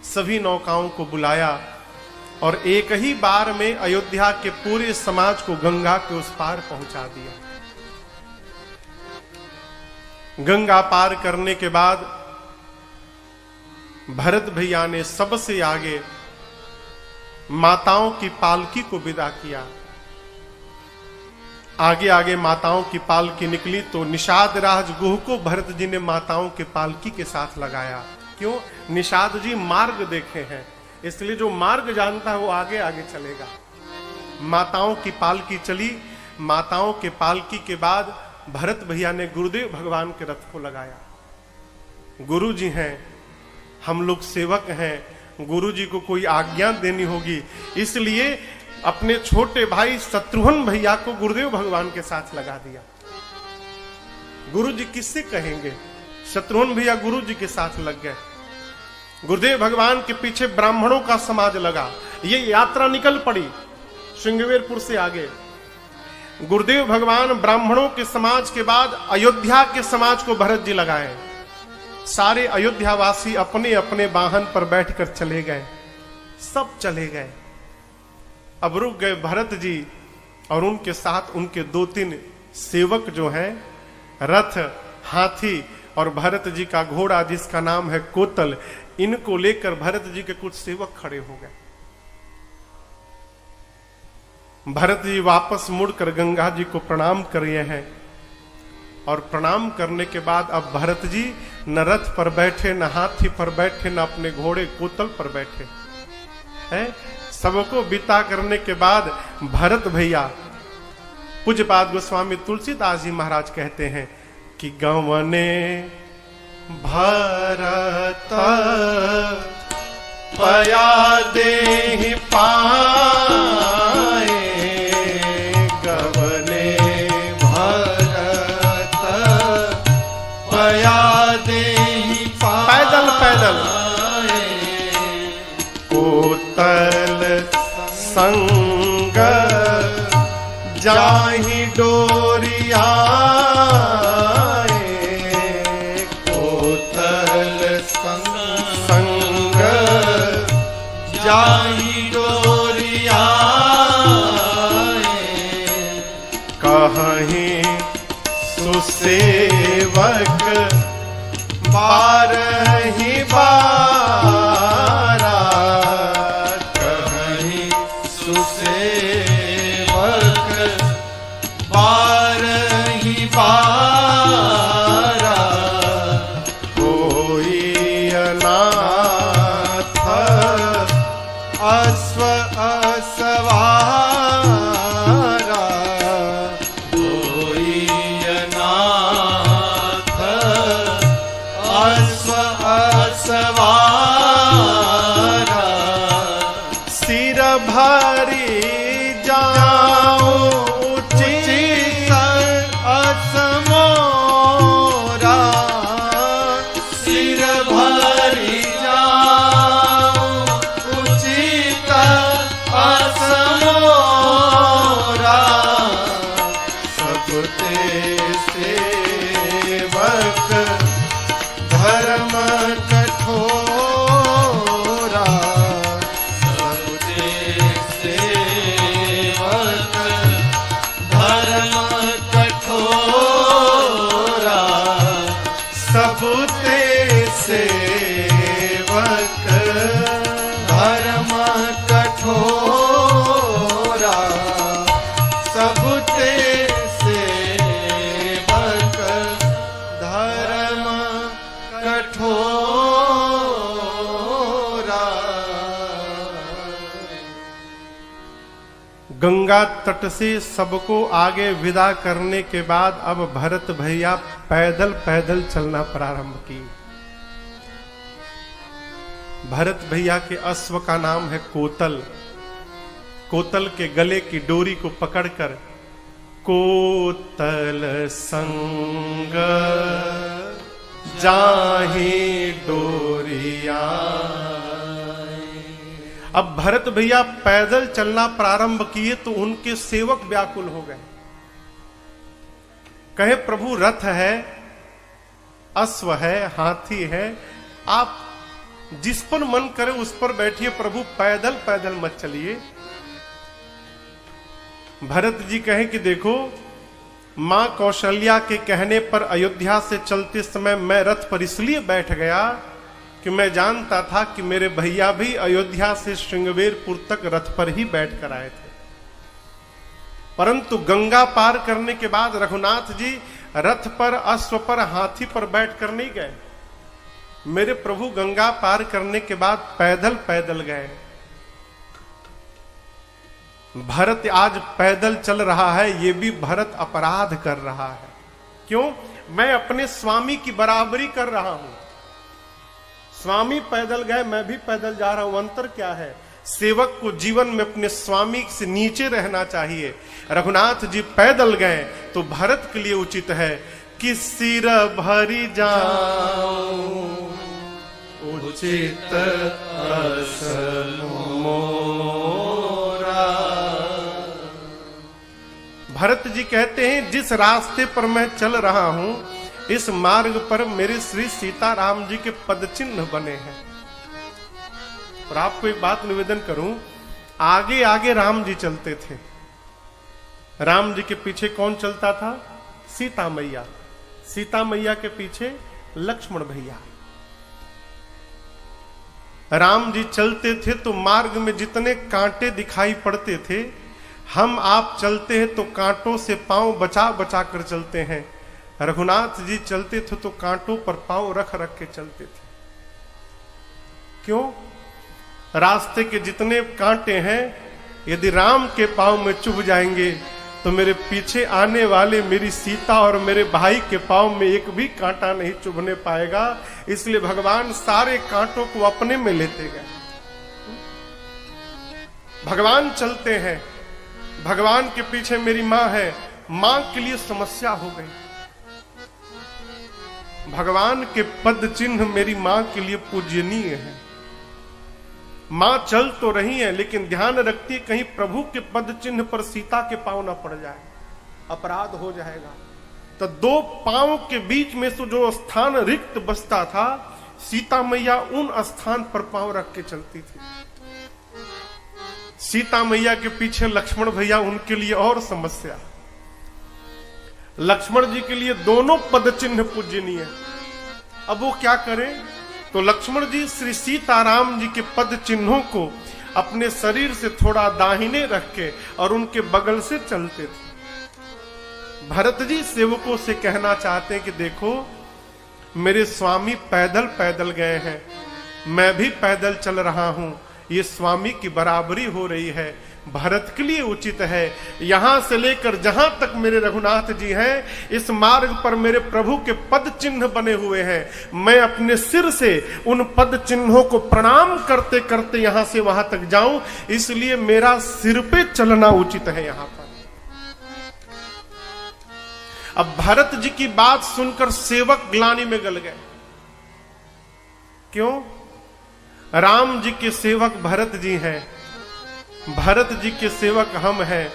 सभी नौकाओं को बुलाया और एक ही बार में अयोध्या के पूरे समाज को गंगा के उस पार पहुंचा दिया। गंगा पार करने के बाद भरत भैया ने सबसे आगे माताओं की पालकी को विदा किया। आगे आगे माताओं की पालकी निकली तो निषाद राजगुह को भरत जी ने माताओं के पालकी के साथ लगाया। क्यों? निषाद जी मार्ग देखे हैं, इसलिए जो मार्ग जानता है वो आगे आगे चलेगा। माताओं की पालकी चली। माताओं के पालकी के बाद भरत भैया ने गुरुदेव भगवान के रथ को लगाया। गुरु जी हैं, हम लोग सेवक हैं, गुरु जी को कोई आज्ञा देनी होगी, इसलिए अपने छोटे भाई शत्रुघ्न भैया को गुरुदेव भगवान के साथ लगा दिया। गुरु जी किससे कहेंगे? शत्रुघ्न भैया गुरु जी के साथ लग गए। गुरुदेव भगवान के पीछे ब्राह्मणों का समाज लगा। ये यात्रा निकल पड़ी श्रृंगवेरपुर से आगे। गुरुदेव भगवान ब्राह्मणों के समाज के बाद अयोध्या के समाज को भरत जी लगाए। सारे अयोध्यावासी अपने अपने वाहन पर बैठकर चले गए, सब चले गए। अब रुक गए भरत जी और उनके साथ उनके 2-3 सेवक जो हैं, रथ, हाथी और भरत जी का घोड़ा जिसका नाम है कोतल, इनको लेकर भरत जी के कुछ सेवक खड़े हो गए। भरत जी वापस मुड़कर गंगा जी को प्रणाम कर रहे हैं और प्रणाम करने के बाद अब भरत जी न रथ पर बैठे, न हाथी पर बैठे, न अपने घोड़े कोतल पर बैठे हैं। सबको विदा करने के बाद भरत भैया, पूज्यपाद गोस्वामी तुलसीदास जी महाराज कहते हैं कि गवने भरत पया देहि पाए, गवने भरत पया देहि पाए। पैदल पैदल कोतल संग जाहि डोरिया, जाहि डोरिया, कहीं सुसेवक बारहि बारा, कहीं सुसेवक बारहि बारा, कोई अनाथ अश्व असवारा, कोई अनाथ अश्व असवारा, सिर भरी जाओ उचित असमोरा, सिर भरी जाओ उचित असमोरा, सबते सेवक धर्म कठोरा, सबते सेवक धर्म कठोरा, सबते सेवक धर्म कठोरा, सबते सेवक धर्म कठोरा। गंगा तट से सबको आगे विदा करने के बाद अब भरत भैया पैदल पैदल चलना प्रारंभ किए। भरत भैया के अश्व का नाम है कोतल। कोतल के गले की डोरी को पकड़कर कोतल संग जाहि डोरिया। अब भरत भैया पैदल चलना प्रारंभ किए तो उनके सेवक व्याकुल हो गए। कहे प्रभु रथ है, अश्व है, हाथी है, आप जिस पर मन करे उस पर बैठिए, प्रभु पैदल पैदल मत चलिए। भरत जी कहे कि देखो, मां कौशल्या के कहने पर अयोध्या से चलते समय मैं रथ पर इसलिए बैठ गया कि मैं जानता था कि मेरे भैया भी अयोध्या से श्रृंगवेरपुर तक रथ पर ही बैठ कर आए थे। परंतु गंगा पार करने के बाद रघुनाथ जी रथ पर, अश्व पर, हाथी पर बैठ कर नहीं गए। मेरे प्रभु गंगा पार करने के बाद पैदल पैदल गए। भरत आज पैदल चल रहा है, ये भी भरत अपराध कर रहा है। क्यों? मैं अपने स्वामी की बराबरी कर रहा हूं। स्वामी पैदल गए, मैं भी पैदल जा रहा हूं। अंतर क्या है? सेवक को जीवन में अपने स्वामी से नीचे रहना चाहिए। रघुनाथ जी पैदल गए तो भरत के लिए उचित है कि सिर भरी जाऊं उचित अस मोरा। भरत जी कहते हैं जिस रास्ते पर मैं चल रहा हूं इस मार्ग पर मेरे श्री सीताराम जी के पद चिन्ह बने हैं। और आपको एक बात निवेदन करूं, आगे आगे राम जी चलते थे, राम जी के पीछे कौन चलता था? सीता मैया। सीता मैया के पीछे लक्ष्मण भैया। राम जी चलते थे तो मार्ग में जितने कांटे दिखाई पड़ते थे, हम आप चलते हैं तो कांटों से पांव बचा बचा कर चलते हैं। रघुनाथ जी चलते थे तो कांटों पर पांव रख रख के चलते थे। क्यों? रास्ते के जितने कांटे हैं यदि राम के पांव में चुभ जाएंगे तो मेरे पीछे आने वाले मेरी सीता और मेरे भाई के पांव में एक भी कांटा नहीं चुभने पाएगा। इसलिए भगवान सारे कांटों को अपने में लेते गए। भगवान चलते हैं, भगवान के पीछे मेरी मां है, मां के लिए समस्या हो गई। भगवान के पद चिन्ह मेरी मां के लिए पूजनीय है। मां चल तो रही है लेकिन ध्यान रखती कहीं प्रभु के पद चिन्ह पर सीता के पांव ना पड़ जाए, अपराध हो जाएगा। तो दो पांव के बीच में से जो स्थान रिक्त बचता था, सीता मैया उन स्थान पर पांव रख के चलती थी। सीता मैया के पीछे लक्ष्मण भैया, उनके लिए और समस्या। लक्ष्मण जी के लिए दोनों पद चिन्ह पूजनीय। अब वो क्या करें? तो लक्ष्मण जी श्री सीताराम जी के पद चिन्हों को अपने शरीर से थोड़ा दाहिने रख के और उनके बगल से चलते थे। भरत जी सेवकों से कहना चाहते हैं कि देखो मेरे स्वामी पैदल पैदल गए हैं, मैं भी पैदल चल रहा हूं, ये स्वामी की बराबरी हो रही है। भरत के लिए उचित है यहां से लेकर जहां तक मेरे रघुनाथ जी हैं, इस मार्ग पर मेरे प्रभु के पद चिन्ह बने हुए हैं। मैं अपने सिर से उन पद चिन्हों को प्रणाम करते करते यहां से वहां तक जाऊं, इसलिए मेरा सिर पे चलना उचित है यहां पर। अब भरत जी की बात सुनकर सेवक ग्लानि में गल गए। क्यों? राम जी के सेवक भरत जी हैं, भरत जी के सेवक हम हैं।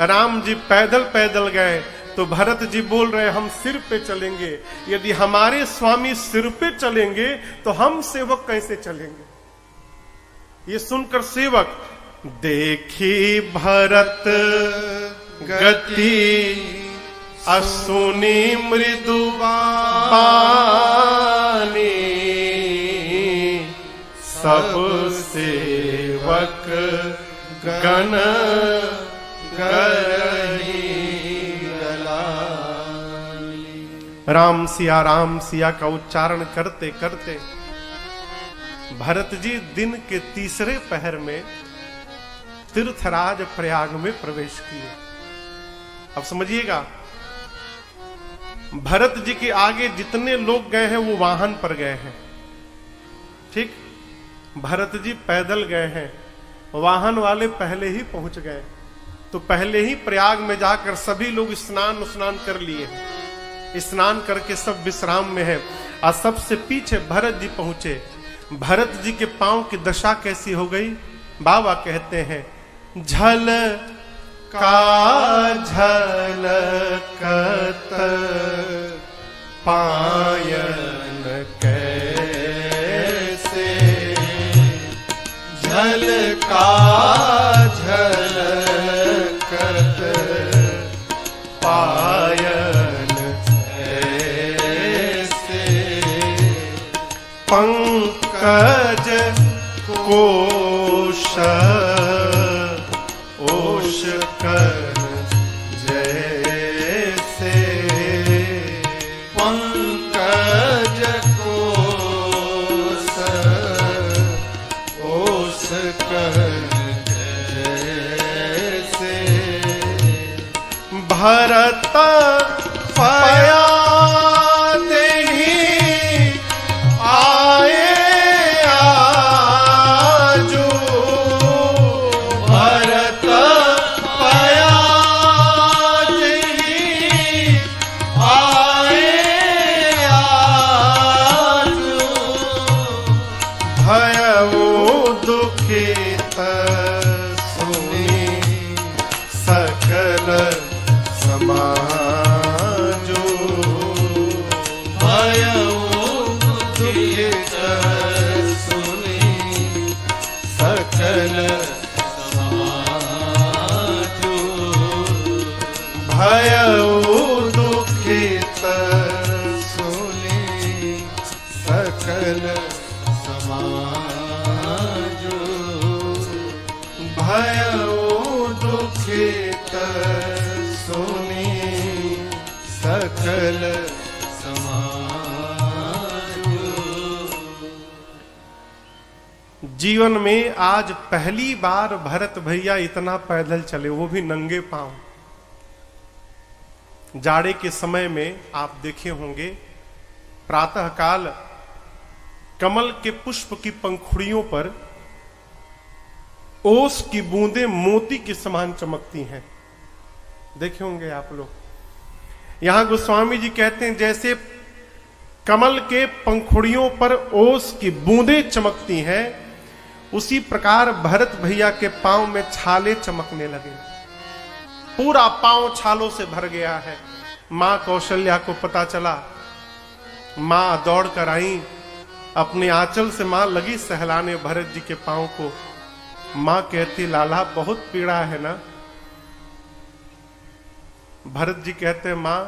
राम जी पैदल पैदल गए तो भरत जी बोल रहे हम सिर पे चलेंगे। यदि हमारे स्वामी सिर पे चलेंगे तो हम सेवक कैसे चलेंगे? ये सुनकर सेवक देखी भरत गति असुनी मृदु बानी, सब सेवक गण गरही गलानी। राम सिया का उच्चारण करते करते भरत जी दिन के तीसरे पहर में तीर्थराज प्रयाग में प्रवेश किए। अब समझिएगा, भरत जी के आगे जितने लोग गए हैं वो वाहन पर गए हैं, ठीक। भरत जी पैदल गए हैं, वाहन वाले पहले ही पहुंच गए। तो पहले ही प्रयाग में जाकर सभी लोग स्नान कर लिए हैं। स्नान करके सब विश्राम में है। और सबसे पीछे भरत जी पहुंचे। भरत जी के पांव की दशा कैसी हो गई? बाबा कहते हैं झल का झलकत पायन कैसे, झलका झलकत पायन ऐसे, पंकज कोश ओश कर जैसे, पंकज कोश ओश कर जैसे, भरत पया भयऊ दुखित सुनी सकल समाजो। भयऊ दुखित सुनी सकल समाजो। भयऊ दुखित सुनी सकल समाजो। भयऊ दुखित सुनी सकल समाजो। जीवन में आज पहली बार भरत भैया इतना पैदल चले, वो भी नंगे पांव। जाड़े के समय में आप देखे होंगे प्रातः काल कमल के पुष्प की पंखुड़ियों पर ओस की बूंदें मोती के समान चमकती हैं। देखे होंगे आप लोग। यहां गोस्वामी जी कहते हैं जैसे कमल के पंखुड़ियों पर ओस की बूंदें चमकती हैं, उसी प्रकार भरत भैया के पांव में छाले चमकने लगे। पूरा पांव छालों से भर गया है। मां कौशल्या को पता चला, मां दौड़ कर आई, अपने आंचल से मां लगी सहलाने भरत जी के पांव को। मां कहती लाला बहुत पीड़ा है ना। भरत जी कहते मां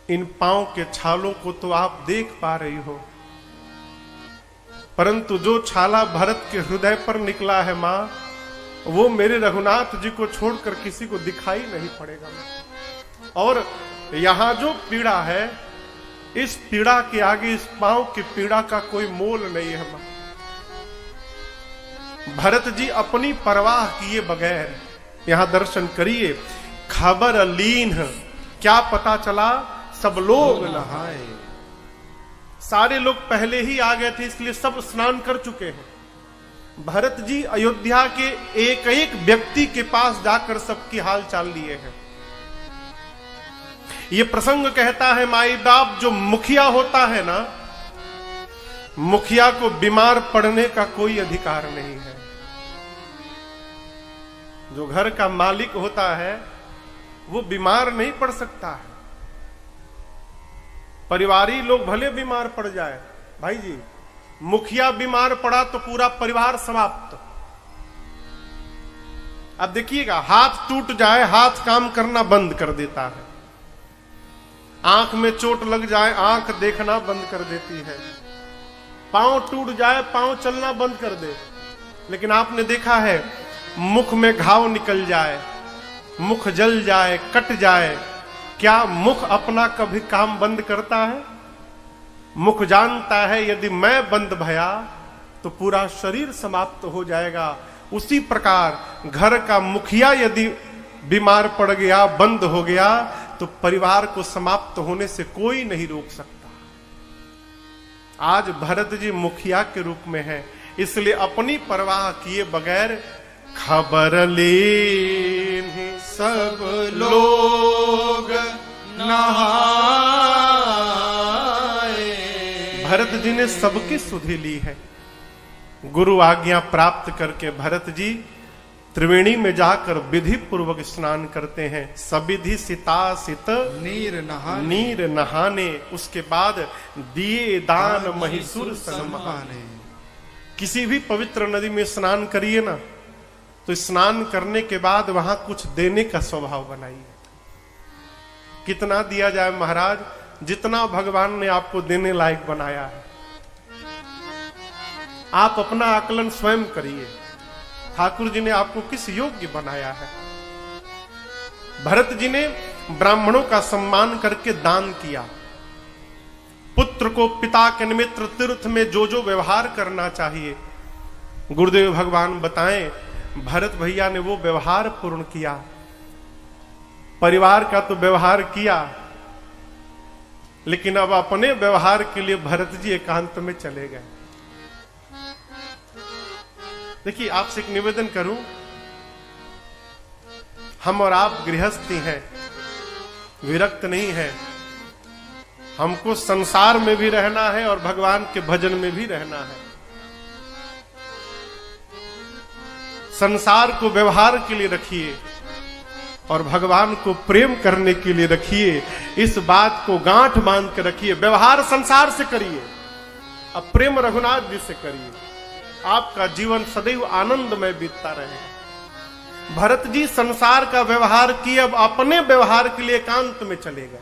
इन पांव के छालों को तो आप देख पा रही हो, परंतु जो छाला भरत के हृदय पर निकला है मां, वो मेरे रघुनाथ जी को छोड़कर किसी को दिखाई नहीं पड़ेगा। और यहां जो पीड़ा है, इस पीड़ा के आगे इस पांव की पीड़ा का कोई मोल नहीं है मां। भरत जी अपनी परवाह किए बगैर यहां दर्शन करिए। खबर लीन क्या पता चला, सब लोग नहाए। सारे लोग पहले ही आ गए थे, इसलिए सब स्नान कर चुके हैं। भरत जी अयोध्या के एक एक व्यक्ति के पास जाकर सबकी हाल चाल लिए हैं। ये प्रसंग कहता है माई बाप जो मुखिया होता है ना, मुखिया को बीमार पड़ने का कोई अधिकार नहीं है। जो घर का मालिक होता है वो बीमार नहीं पड़ सकता है। परिवारी लोग भले बीमार पड़ जाए, भाई जी मुखिया बीमार पड़ा तो पूरा परिवार समाप्त। अब देखिएगा, हाथ टूट जाए, हाथ काम करना बंद कर देता है। आंख में चोट लग जाए, आंख देखना बंद कर देती है। पांव टूट जाए, पांव चलना बंद कर दे। लेकिन आपने देखा है मुख में घाव निकल जाए, मुख जल जाए, कट जाए, क्या मुख अपना कभी काम बंद करता है? मुख जानता है यदि मैं बंद भया तो पूरा शरीर समाप्त हो जाएगा। उसी प्रकार घर का मुखिया यदि बीमार पड़ गया, बंद हो गया, तो परिवार को समाप्त होने से कोई नहीं रोक सकता। आज भरत जी मुखिया के रूप में हैं, इसलिए अपनी परवाह किए बगैर खबर लीन सब लोग नहाए। भरत जी ने सबकी सुधि ली है। गुरु आज्ञा प्राप्त करके भरत जी त्रिवेणी में जाकर विधि पूर्वक स्नान करते हैं। सविधि सितासित नीर नहाने। उसके बाद दिए दान महिषुर सनमाने। किसी भी पवित्र नदी में स्नान करिए ना, तो स्नान करने के बाद वहां कुछ देने का स्वभाव बनाइए। कितना दिया जाए महाराज? जितना भगवान ने आपको देने लायक बनाया है। आप अपना आकलन स्वयं करिए, ठाकुर जी ने आपको किस योग्य बनाया है। भरत जी ने ब्राह्मणों का सम्मान करके दान किया। पुत्र को पिता के निमित्त तीर्थ में जो जो व्यवहार करना चाहिए, गुरुदेव भगवान बताएं, भरत भैया ने वो व्यवहार पूर्ण किया। परिवार का तो व्यवहार किया, लेकिन अब अपने व्यवहार के लिए भरत जी एकांत में चले गए। देखिए, आपसे एक निवेदन करूं, हम और आप गृहस्थी हैं, विरक्त नहीं है। हमको संसार में भी रहना है और भगवान के भजन में भी रहना है। संसार को व्यवहार के लिए रखिए और भगवान को प्रेम करने के लिए रखिए। इस बात को गांठ बांध के रखिए। व्यवहार संसार से करिए, अब प्रेम रघुनाथ जी से करिए। आपका जीवन सदैव आनंदमय बीतता रहे। भरत जी संसार का व्यवहार किए, अब अपने व्यवहार के लिए एकांत में चले गए।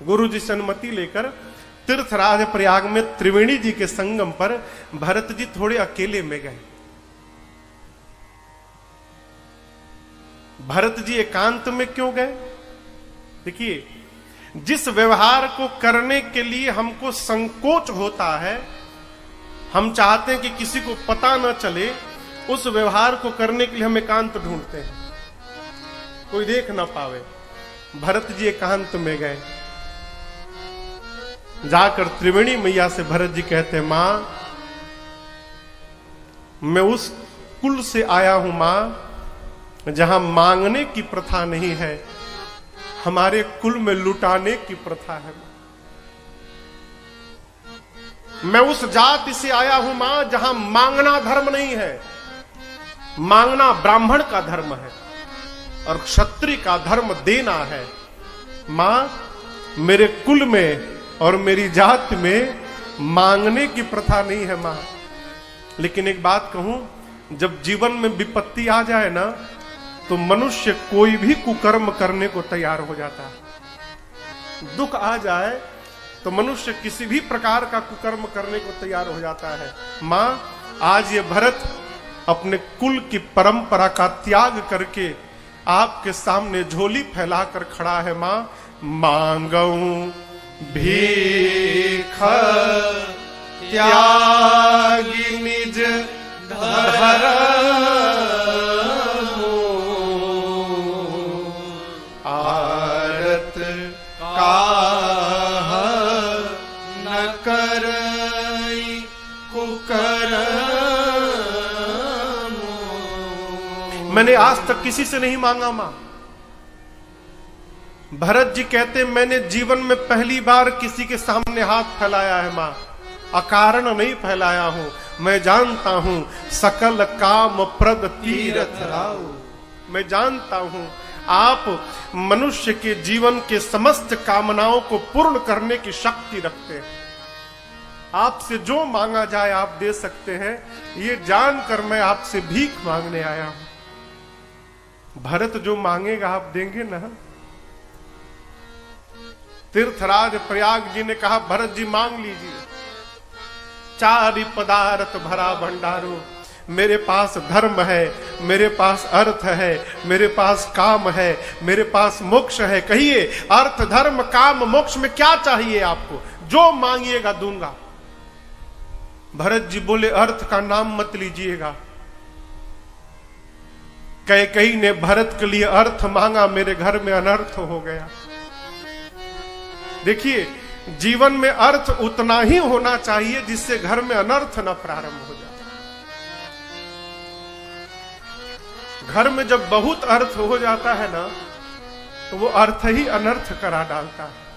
गुरु जी से अनुमति लेकर तीर्थराज प्रयाग में त्रिवेणी जी के संगम पर भरत जी थोड़े अकेले में गए। भरत जी एकांत में क्यों गए? देखिए, जिस व्यवहार को करने के लिए हमको संकोच होता है, हम चाहते हैं कि किसी को पता न चले, उस व्यवहार को करने के लिए हम एकांत ढूंढते हैं, कोई देख ना पावे। भरत जी एकांत में गए। जाकर त्रिवेणी मैया से भरत जी कहते हैं, मां, मैं उस कुल से आया हूं मां जहां मांगने की प्रथा नहीं है, हमारे कुल में लुटाने की प्रथा है। मैं उस जाति से आया हूं मां जहां मांगना धर्म नहीं है। मांगना ब्राह्मण का धर्म है और क्षत्रिय का धर्म देना है। मां, मेरे कुल में और मेरी जाति में मांगने की प्रथा नहीं है मां। लेकिन एक बात कहूं, जब जीवन में विपत्ति आ जाए ना, तो मनुष्य कोई भी कुकर्म करने को तैयार हो जाता है। दुख आ जाए तो मनुष्य किसी भी प्रकार का कुकर्म करने को तैयार हो जाता है। मां, आज ये भरत अपने कुल की परंपरा का त्याग करके आपके सामने झोली फैलाकर खड़ा है। मां, मांगऊं भीख त्यागी निज धर्म, आरत काह न करई कुकर्म। मैंने आज तक किसी से नहीं मांगा मां। भरत जी कहते, मैंने जीवन में पहली बार किसी के सामने हाथ फैलाया है मां। अकारण नहीं फैलाया हूं। मैं जानता हूं सकल काम प्रद तीरथ राव। मैं जानता हूं आप मनुष्य के जीवन के समस्त कामनाओं को पूर्ण करने की शक्ति रखते हैं। आपसे जो मांगा जाए आप दे सकते हैं, ये जानकर मैं आपसे भीख मांगने आया हूं। भरत जो मांगेगा आप देंगे ना? तीर्थराज प्रयाग जी ने कहा, भरत जी मांग लीजिए। चारि पदार्थ भरा भंडारो। मेरे पास धर्म है, मेरे पास अर्थ है, मेरे पास काम है, मेरे पास मोक्ष है। कहिए, अर्थ धर्म काम मोक्ष में क्या चाहिए आपको? जो मांगिएगा दूंगा। भरत जी बोले, अर्थ का नाम मत लीजिएगा। कैकेयी ने भरत के लिए अर्थ मांगा, मेरे घर में अनर्थ हो गया। देखिए, जीवन में अर्थ उतना ही होना चाहिए जिससे घर में अनर्थ न प्रारंभ हो जाए। घर में जब बहुत अर्थ हो जाता है ना, तो वो अर्थ ही अनर्थ करा डालता है।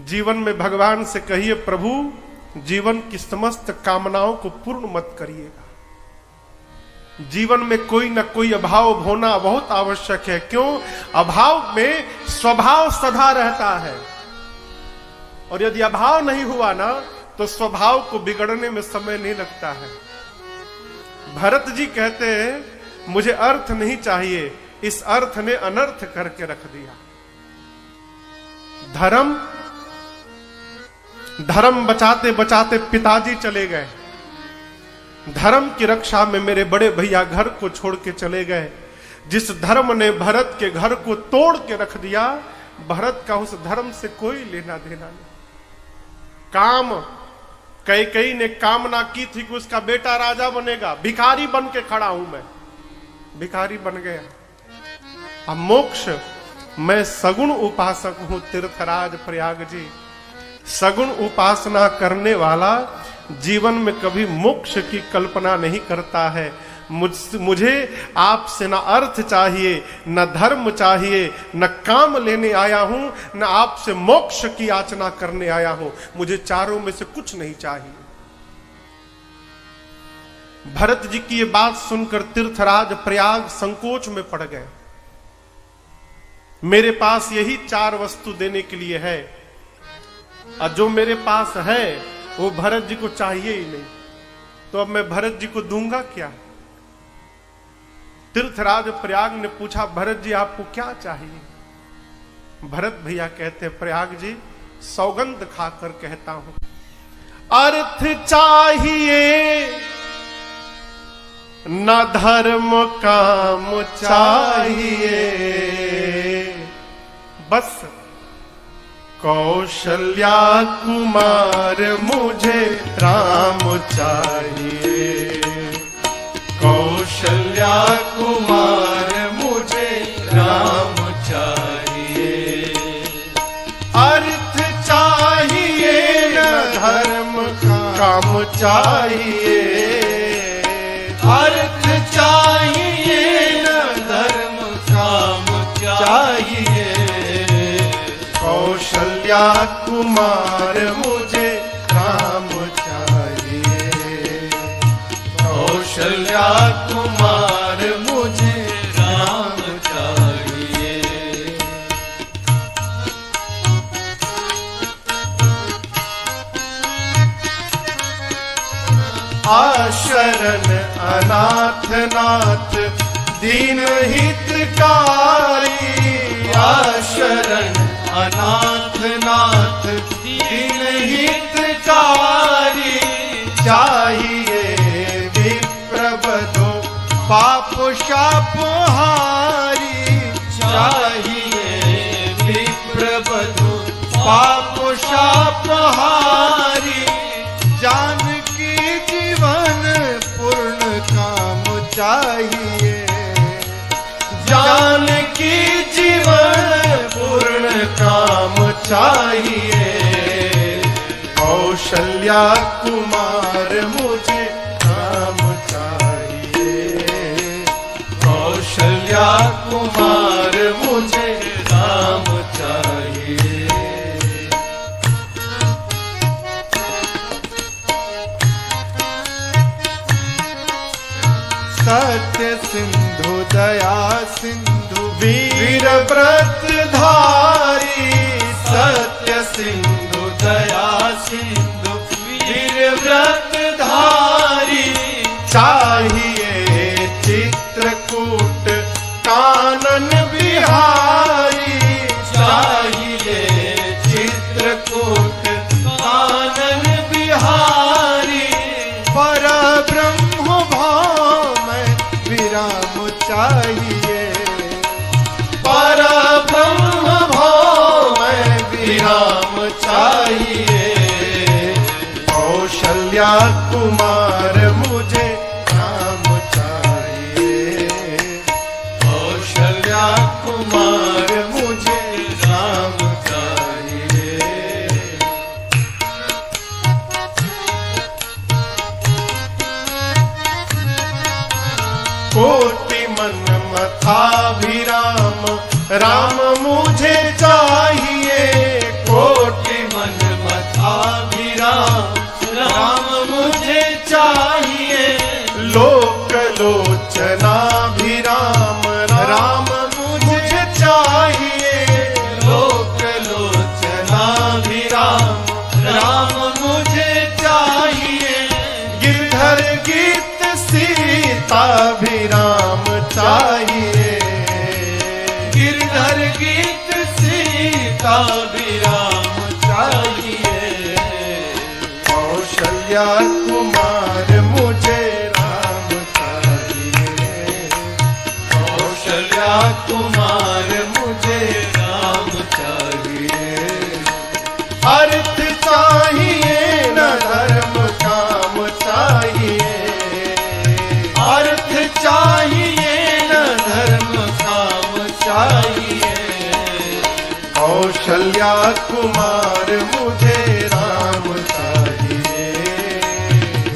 जीवन में भगवान से कहिए, प्रभु जीवन की समस्त कामनाओं को पूर्ण मत करिएगा। जीवन में कोई न कोई अभाव होना बहुत आवश्यक है। क्यों? अभाव में स्वभाव सदा रहता है, और यदि अभाव नहीं हुआ ना, तो स्वभाव को बिगड़ने में समय नहीं लगता है। भरत जी कहते हैं, मुझे अर्थ नहीं चाहिए। इस अर्थ ने अनर्थ करके रख दिया। धर्म बचाते बचाते पिताजी चले गए। धर्म की रक्षा में मेरे बड़े भैया घर को छोड़ के चले गए। जिस धर्म ने भरत के घर को तोड़ के रख दिया, भरत का उस धर्म से कोई लेना देना नहीं। काम, कैकेयी ने कामना की थी कि उसका बेटा राजा बनेगा। भिखारी बन के खड़ा हूं मैं, भिखारी बन गया। अब मोक्ष, मैं सगुण उपासक हूं। तीर्थराज प्रयाग जी, सगुण उपासना करने वाला जीवन में कभी मोक्ष की कल्पना नहीं करता है। मुझे आपसे न अर्थ चाहिए, न धर्म चाहिए, न काम लेने आया हूं, न आपसे मोक्ष की याचना करने आया हूं। मुझे चारों में से कुछ नहीं चाहिए। भरत जी की ये बात सुनकर तीर्थराज प्रयाग संकोच में पड़ गए। मेरे पास यही 4 वस्तु देने के लिए है, और जो मेरे पास है वो भरत जी को चाहिए ही नहीं, तो अब मैं भरत जी को दूंगा क्या? तीर्थराज प्रयाग ने पूछा, भरत जी आपको क्या चाहिए? भरत भैया कहते हैं, प्रयाग जी सौगंध खाकर कहता हूं, अर्थ चाहिए न धर्म काम चाहिए, बस कौशल्या कुमार मुझे राम चाहिए। कौशल्या कुमार मुझे राम चाहिए। अर्थ चाहिए न धर्म काम चाहिए, अर्थ चाहिए न धर्म काम चाहिए। कौशल्या कुमार मुझे राम चाहिए। कौशल्या कुमार मुझे राम चाहिए। आशरण अनाथ नाथ दीन हितकारी, आशरण अनाथ नाथ दीन हितकारी। चाहिए विप्रबधो पाप शाप हारी, चाहिए विप्रबधु पाप शाप हारी। जानकी जीवन पूर्ण काम चाहिए, जानकी जीवन पूर्ण काम चाहिए। कौशल्या कुमार मुझे राम चाहिए। कौशल्या कुमार मुझे राम चाहिए। सत्य सिंधु दया सिंधु वीर व्रत धारी, सत्य सिंधु दया सिंधु वीर व्रत धारी। चाहिए चित्रकूट कानन बिहारी, चाहिए चित्रकूट कानन बिहारी। पर ब्रह्म भाव में विराम चाहिए, पर ब्रह्म भाव में विराम चाहिए। कौशल्या कुमार मुझे राम चाहिए। कौशल्या कुमार मुझे राम चाहिए। कोटि मन मथाभिराम राम मुझे चाहिए। कोटि मन मथाभिराम राम मुझे चाहिए। लोक लोचनाभिराम राम मुझे चाहिए। लोक लोचनाभिराम राम मुझे चाहिए। गिरधर गीत सीताभिराम चाहिए। गिरधर गीत सीताभिराम चाहिए। कौशल्या कुमार मुझे राम चाहिए। कौशल्या कुमार मुझे राम चाहिए। अर्थ चाहिए न धर्म काम चाहिए। अर्थ चाहिए न धर्म काम चाहिए। कौशल्या कुमार मुझे राम चाहिए।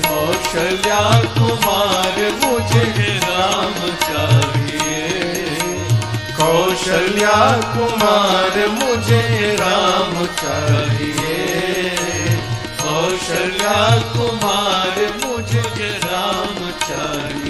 कौशल्या कुमार मुझे कौशल्या कुमार मुझे राम चाहिए, कौशल्या कुमार मुझे राम चाहिए।